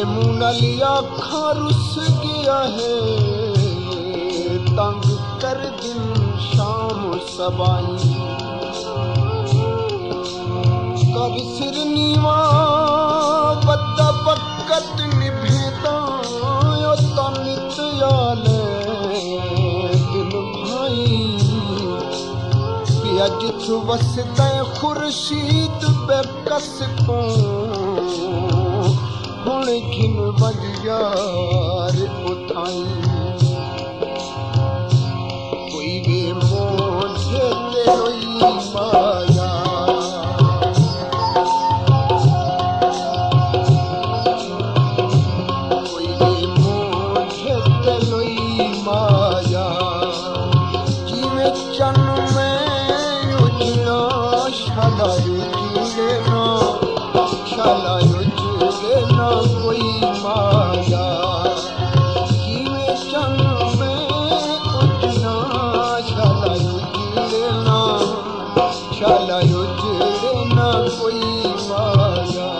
मुंह नाली आखा रुस गया है, तंग कर दिन शाम सबाई। कर सिर नीवा बद्दा बकत निभेदा तनित याले दिल भाई। पिया जिथ वसदा खुर्शीद बेकस को हुण घिन बज यार उठाई। कोई वे मोझे ते रोई माया, कोई वे मोझे ते रोई माया। जिवें चन में उजना शालायो जुड़े ना, शालायो जुड़े ना कोई माया। जिवें चन में उजना शालायो जुड़े ना, शालायो जुड़े ना कोई माया।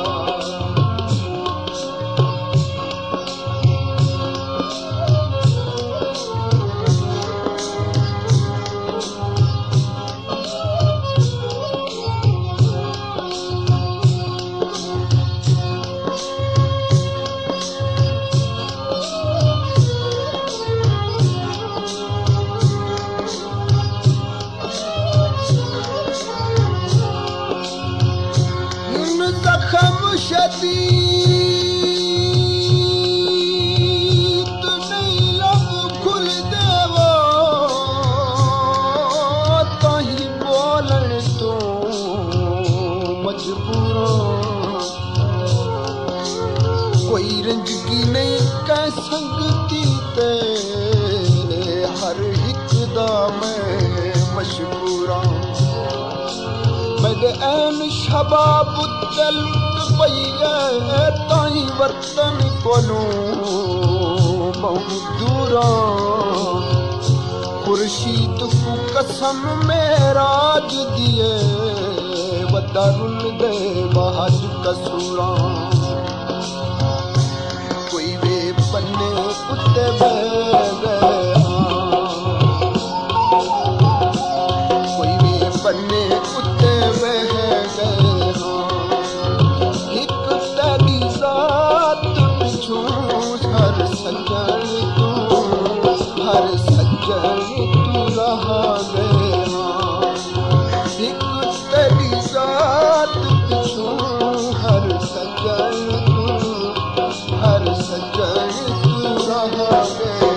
जख्म शदीद नहीं लब खुल देवो, ताही बोलन तो मजबूर। कोई रंजगी नहीं कह संगती ते, हर एक दा मैं मशहूरा। मेरे ऐन शबाब लुट पई है, ताई वतन कोलों बहु दूरा। खुर्शीद को कसम मेराज दिए, वदा रुल दे महज कसूरा। कोई वे बन्ने उत्ते बह गए, कोई वे बन्ने उत्ते बह गए। हर सज्जन तू, हर सज्जन तू रहा गया। एक तेरी जात पिछू हर सज्जन तू, हर सज्जन तू रहा गया।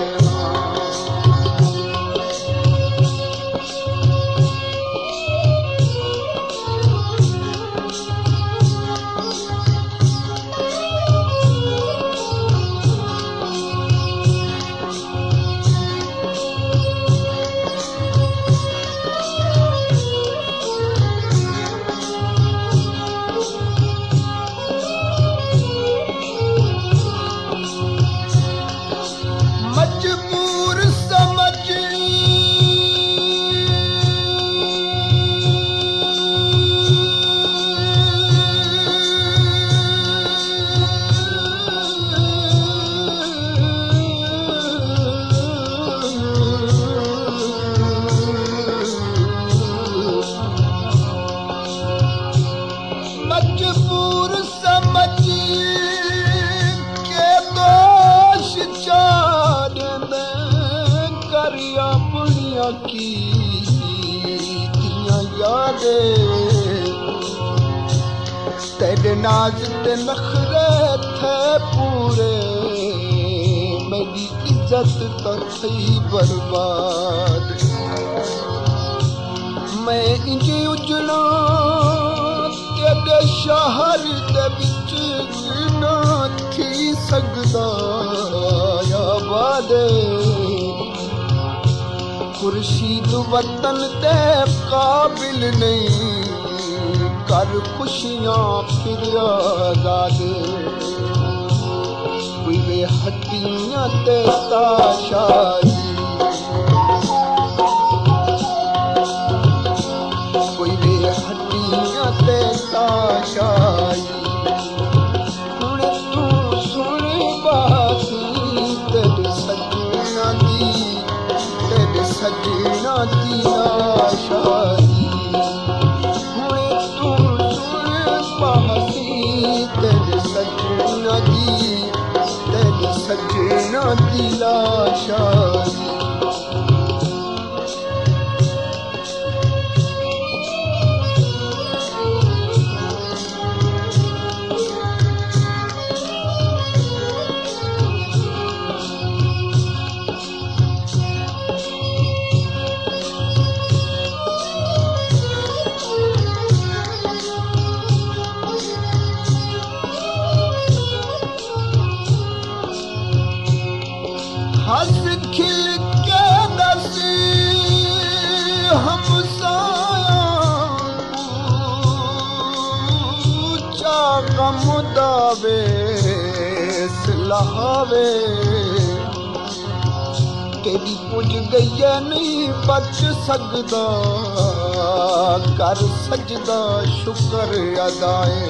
मजबूर समझ मजबूर समझ के दोष करिया पुड़िया की यादे। तेरे नाज ते नखरे थे पूरे, मेरी इज्जत तो थी बर्बाद। मैं इंज उजड़ा तेरे शहर दे विच ना थी सकदा आबाद। खुर्शीद वतन ते काबिल नहीं, कर खुशियां फिर आजाद। कोई वे हड्डियां ते ताशाई, कोई वे हड्डियां ते ताशाई। हुण तू सुन तेरे सजना दी लाशारी। हंस खिल के दस हम ऊंचा गम दावे लहावे। तेरी पुज गई नहीं बच सकदा कर सजदा शुक्र अदाए।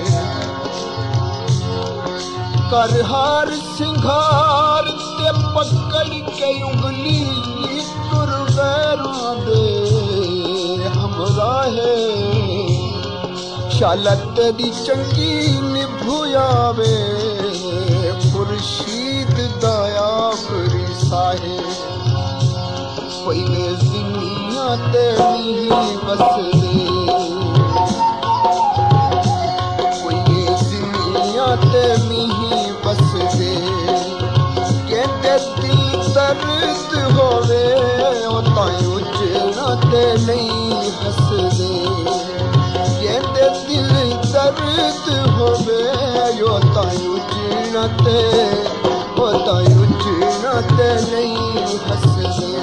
कर हार सिंगार ते पकड़ के उंगली तुर गैरों दे हमराहे। शाला तेरी चंगी निभुयावे खुर्शीद दया फरिसाहे। कोई वे दुनिया ते नहीं बसदे, कोई वे दुनिया ते नहीं बसदे। कहते दिल दर्द होवे ओ ताई उजड़ा ते नहीं हसदे। कहते दिल दर्द होवे ओ ताई उजड़ा ते नहीं हसदे।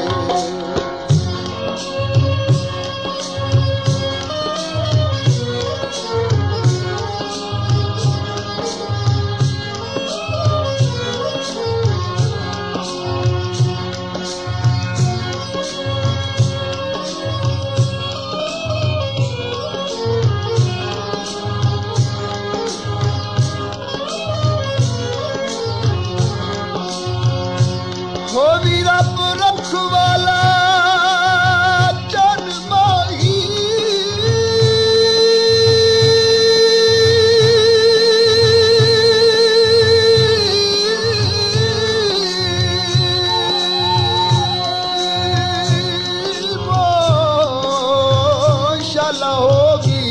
हो भी रब रखवाला जन माही। शाला होगी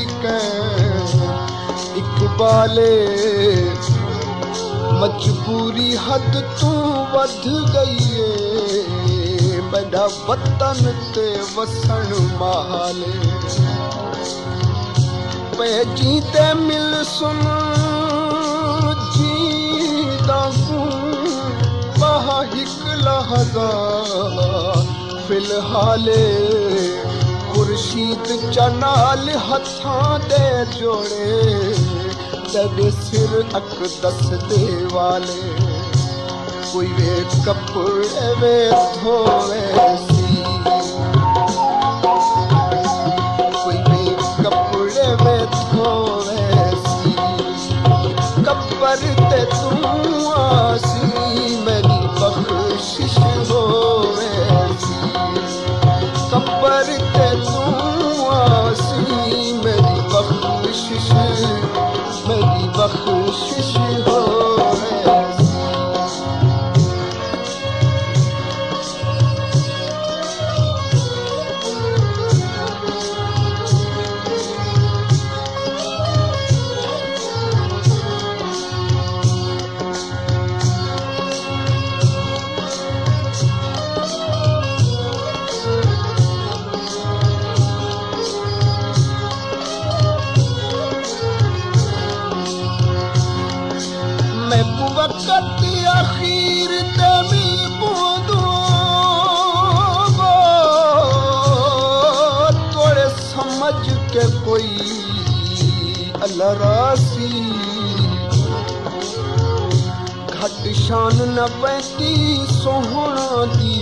इकबाले मजबूरी हद तू वध गई है। मेरा वतन ते वसन माले पे जीते मिल सुन जीदा हूँ वहा हिक लहजा फिलहाले। खुर्शीद चनाल हथां दे जोड़े तेरे सिर अकदस दे वाले। कोई वे कपड़े वे धोवे सी, कोई वे कपड़े वे धोवे सी। कब्र ते तू आसी मेरी बख्शिश होवे सी। कब्र ते तू आसी मेरी बख्शिश हो। वक्त आखिर तमी बोदो थोड़े समझ के कोई अलरासी। घट शान न पैती सोहना दी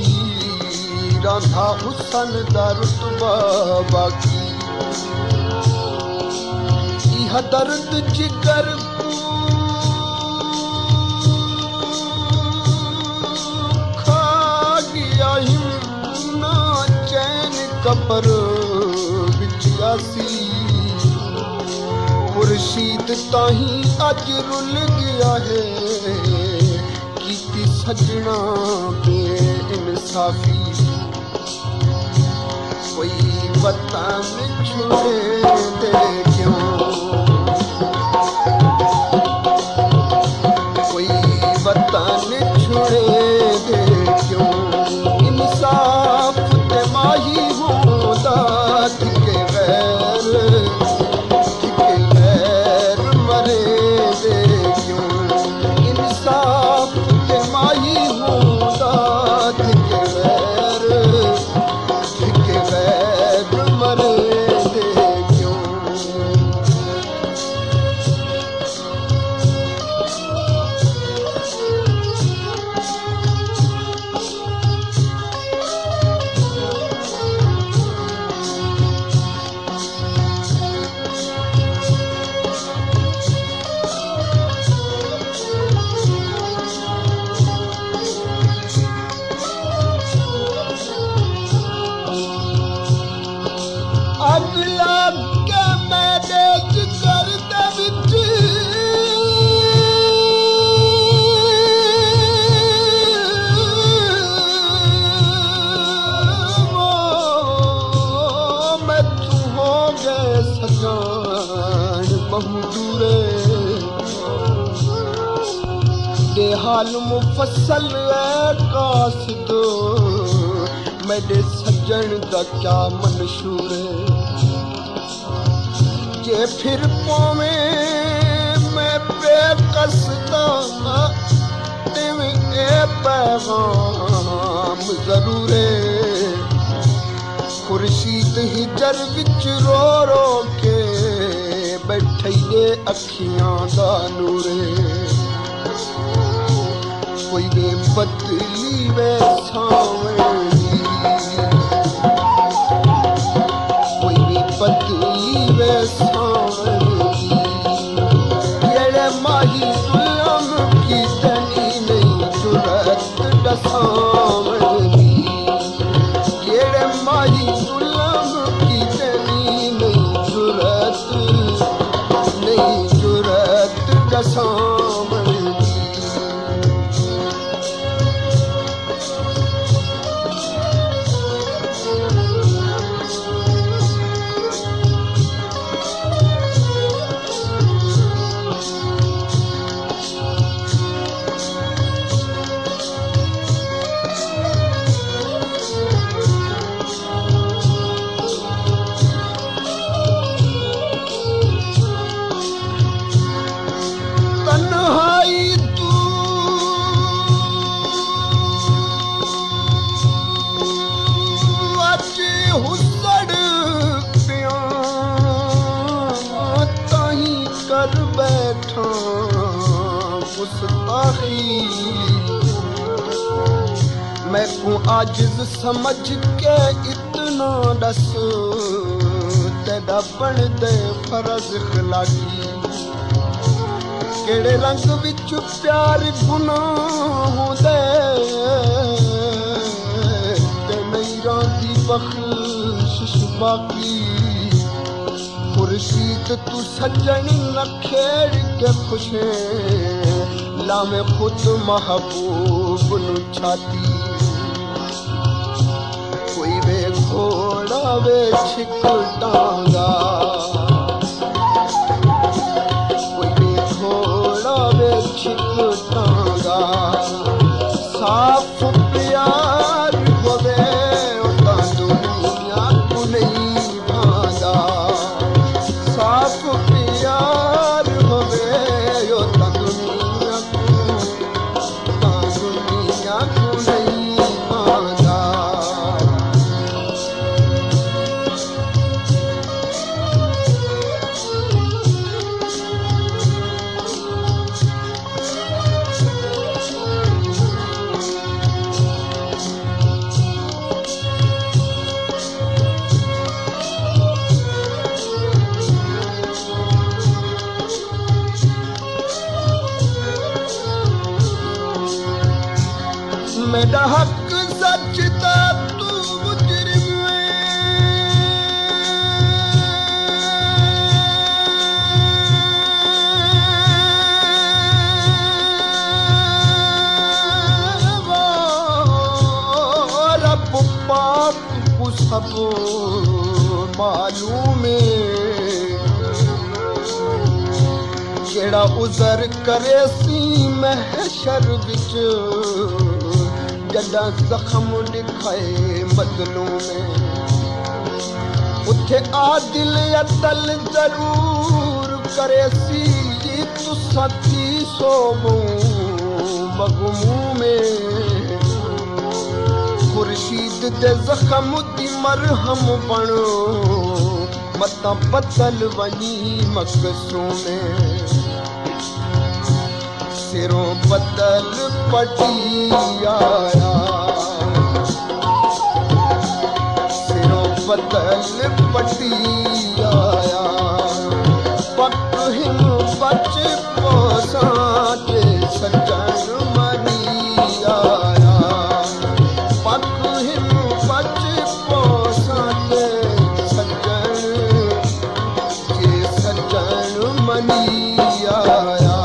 राधा हुसन दा रुतबा बाकी। यह दर्द जिगर कब्र विच आसी। खुर्शीद ताही अज रुल गया है कीती सजना बेइंसाफी कोई वतन छोड़े दे क्यों कोई वतन छोड़े दे क्यों इंसाफ ते माही होंदा के गैर मरे दे क्यों इंसाफ ते माही होंदा के गैर मरे दे क्यों अगला के मेरे जिगर दे विच मैं तू हो गए सजान बहु दूरे दे हाल मुफसल कासिदो मेरे सजन दा क्या मंशूर जे फिर पावे मैं बेकसदा तिवें ए पैगाम जरूर खुर्शीद हिजर विच रो रो के बैठे अखियां दा नूरे कोई वे बदली वे सावनी कोई वे बदली वे सावनी येड़े माही दुल्हन की तनी नहीं जुरत दसावनी येड़े माही दुल्हन की तनी नहीं जुरत दसावनी कर बैठा गुस्ताखी मैं को आजिज समझ के इतना दस तेरा बन दे फर्ज खिलाकी केड़े रंग विच प्यार गुनाह दे ते नहीं रांदी बख्शिश बाकी खुर्शीद तू सजन न खेड़ के खुशे लामे खुद महबूब नु छाती कोई वे घोड़ा वे छिक टांगा कोई वे घोड़ा वे छिक टांगा साफ प्यार होवे उता दुनिया को नहीं भांगा साफ प्यार होवे यो ता दुनिया को नहीं भांगा मेरा हक सच था तू मुजरिम केड़ा उज़र करे सी महशर विच जॾां ज़ख़्म ॾिखाए मज़लूम उथे आदिल अदल ज़रूर करे सी तुसां थी सोबूं मग़मूम खुर्शीद दे ज़ख़्म दी मरहम बणो मतां बदल वञी मक़सूम सिरों बदल पटी आया सिरों बदल पटी आया पक हिम बच पोसां ते सजन मनी आया पक हिम बच पोसां ते सजन मनी आया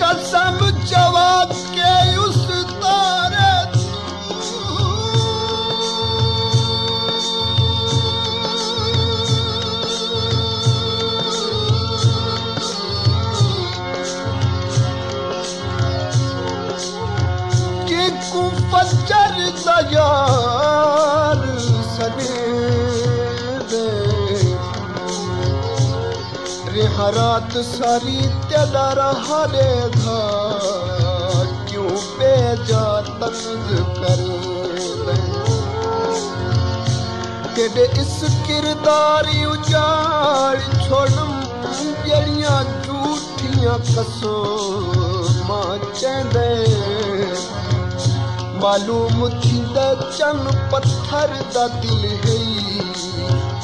कसम जवाब के उस तारे कि कु फजर दयार सने दे रिहरात सारी तेरा रहा देगा क्यों बेजा तंग करे तेरे इस किरदारी उजाड़ छोड़म जड़ियां झूठियां कसमां चेंदे मालूम थींदे चन पत्थर दा दिल है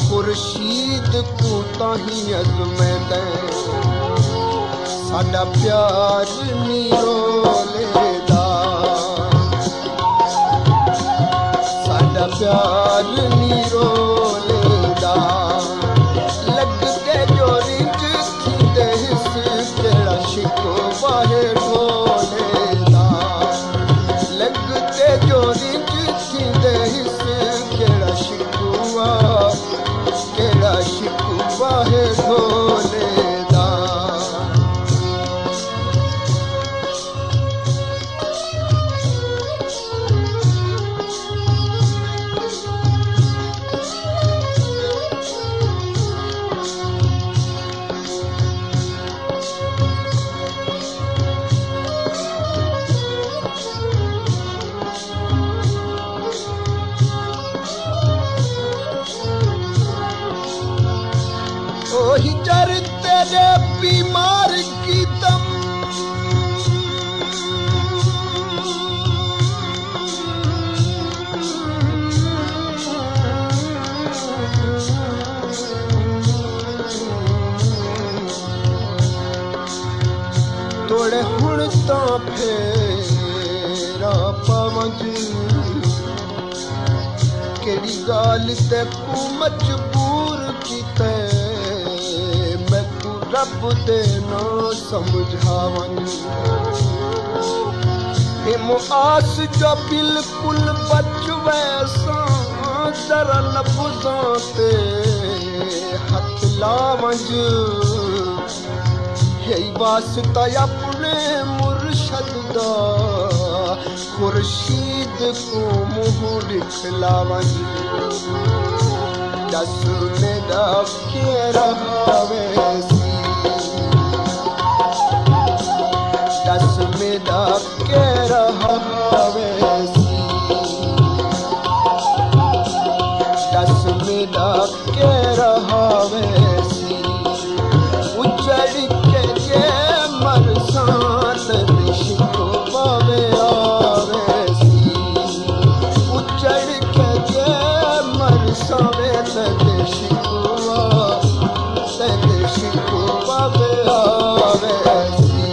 खुर्शीद को ताही अज़मैंदे साडा प्यार निरोलेदा साडा प्यार निरोलेदा लगदे जो रिंज थींदे हिस केड़ा शिकवा है ढोलेदा लगदे जो रिंज थींदे हिस केड़ा शिकवा है ढोलेदा हिजर तेरे बीमार की दम तोड़े हुण तां फेरा पवंज केड़ी गाल ते कु मजबूर कीते रब दे ना समझावन हे मुआस जो बिल्कुल बच वैसा जरा लफ्ज़ां ते हथ लावंज हे वास्ता अपने मुर्शद दा खुर्शीद को मुँह लिखलावंज दस मेरा के रहा वैसी दस मेरा के रहा वैसी दस मेरा के रहा वैसी उजड़ के जे मरसान शिकवा में आवेसी उजड़ के जे मरसान शिकवा में आवेसी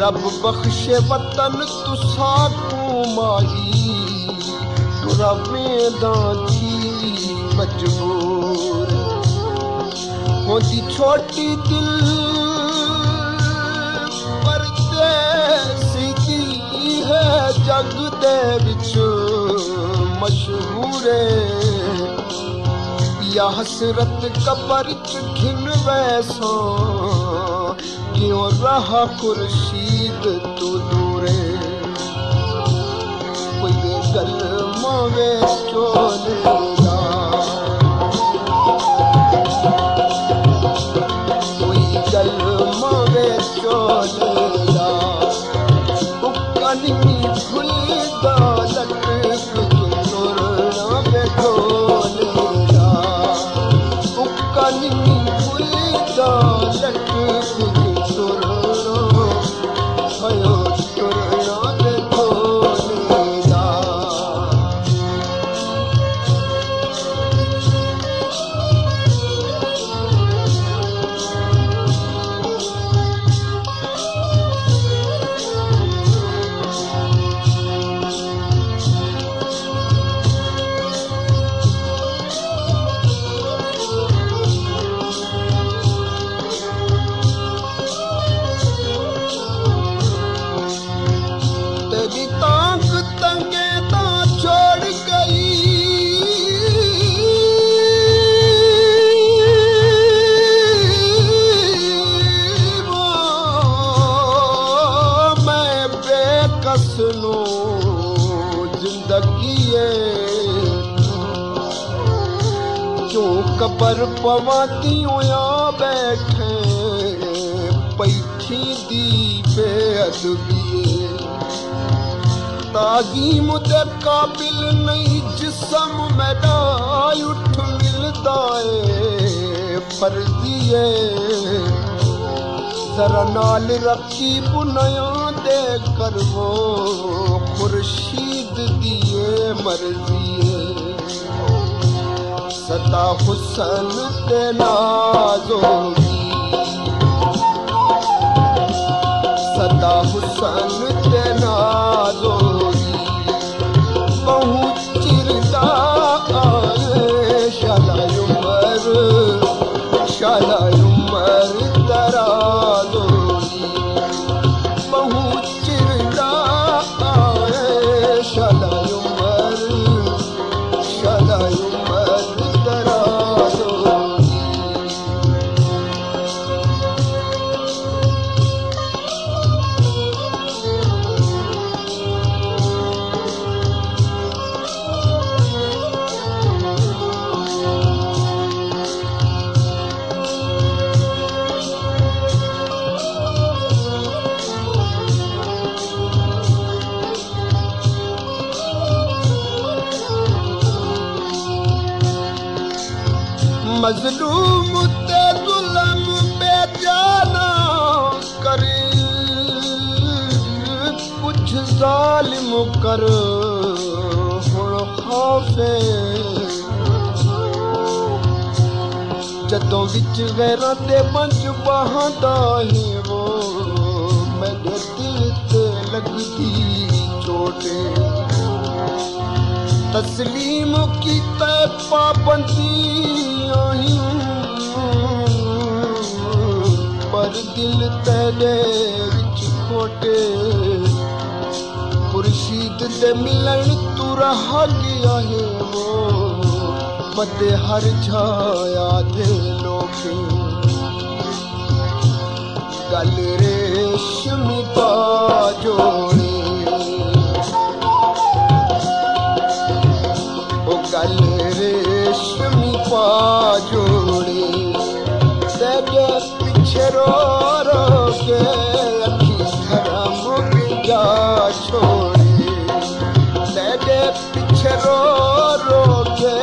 रब बख्शे वतन तुसा को माही रवेदा थी मजबूर होती छोटी दिल परदेसी दी है जग दे विच मशहूर या हसरत कबर च घिन वैसा क्यों रहा खुर्शीद तू दूरे कोई गल मावे चोलेगा कोई गल मावे चोलेगा उकनी भूलदा लटक तुरना बेठोलेगा उकनी भूलदा लटक कबर पवाती या बैठे पैठी दी बेअदबी ताजीम दे काबिल नहीं जिस्म मेरा उठ मिलदा है फर्जिए जरा नाल रखी बुनया दे करवो खुर्शीद दिए मर्जिए सदा हुसन ते नाज़ोगी सदा हुसन ते नाज़ोगी बहु चिरदा आए शाला उमर दराज़ोगी बहु चिरदा आए शाला उमर मजलूम ते जुल्म बेजाना करे कुछ जालिम कर हुण खौफे जदों विच गैरां ते मंझ बहांदा है वो मेरे दिल ते लगदी चोटे तस्लीम की तय पाबंदी पर दिल तेरे विच खोटे खुर्शीद दे मिलन तू रह गया है वो मते हर छाया दे लोके गल रेशमी पा जोड़े ओ गल रेशमी पा जोड़े तेरे पीछे रो रो के अखी धर्म जा छोड़े तेरे पीछे रो रो के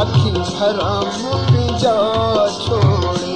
अखी धर्म जा छोड़े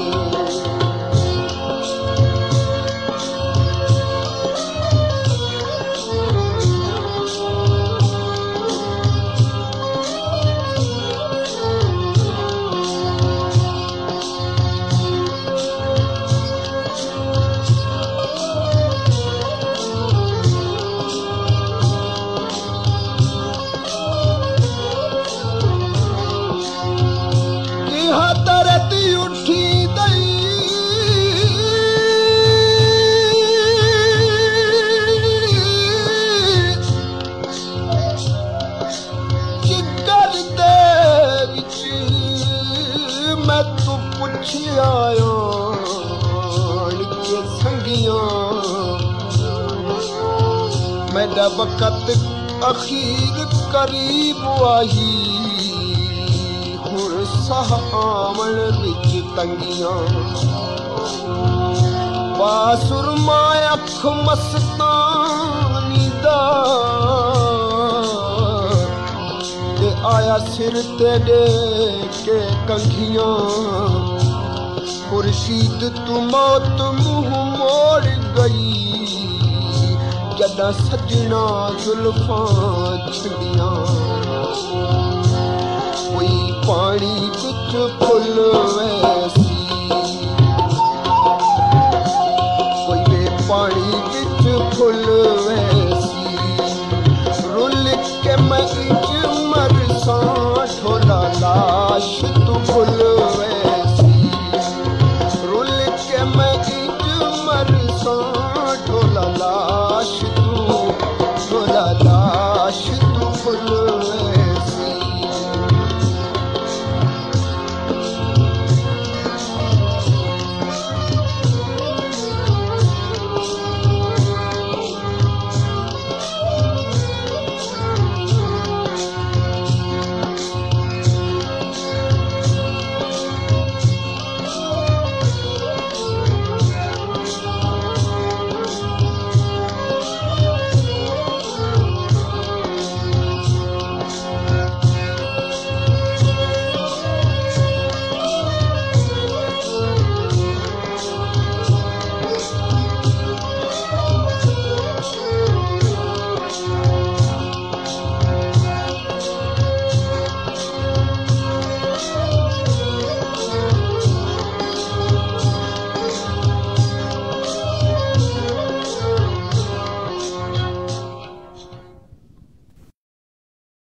पुछ आयो के संगियां मेरा वक़्त अखीर करीब आई हुण साह आवन विच तंगियां बासुरमा अख मस्तानी दा ते आया सिर तेरे के कंघियां खुर्शीद तू मौत मुँह मोड़ गई जदा सजना जुल्फां छंडियां कोई पानी बिच फुल वैसी कोई पानी बिच फुल वैसी रुल के मैं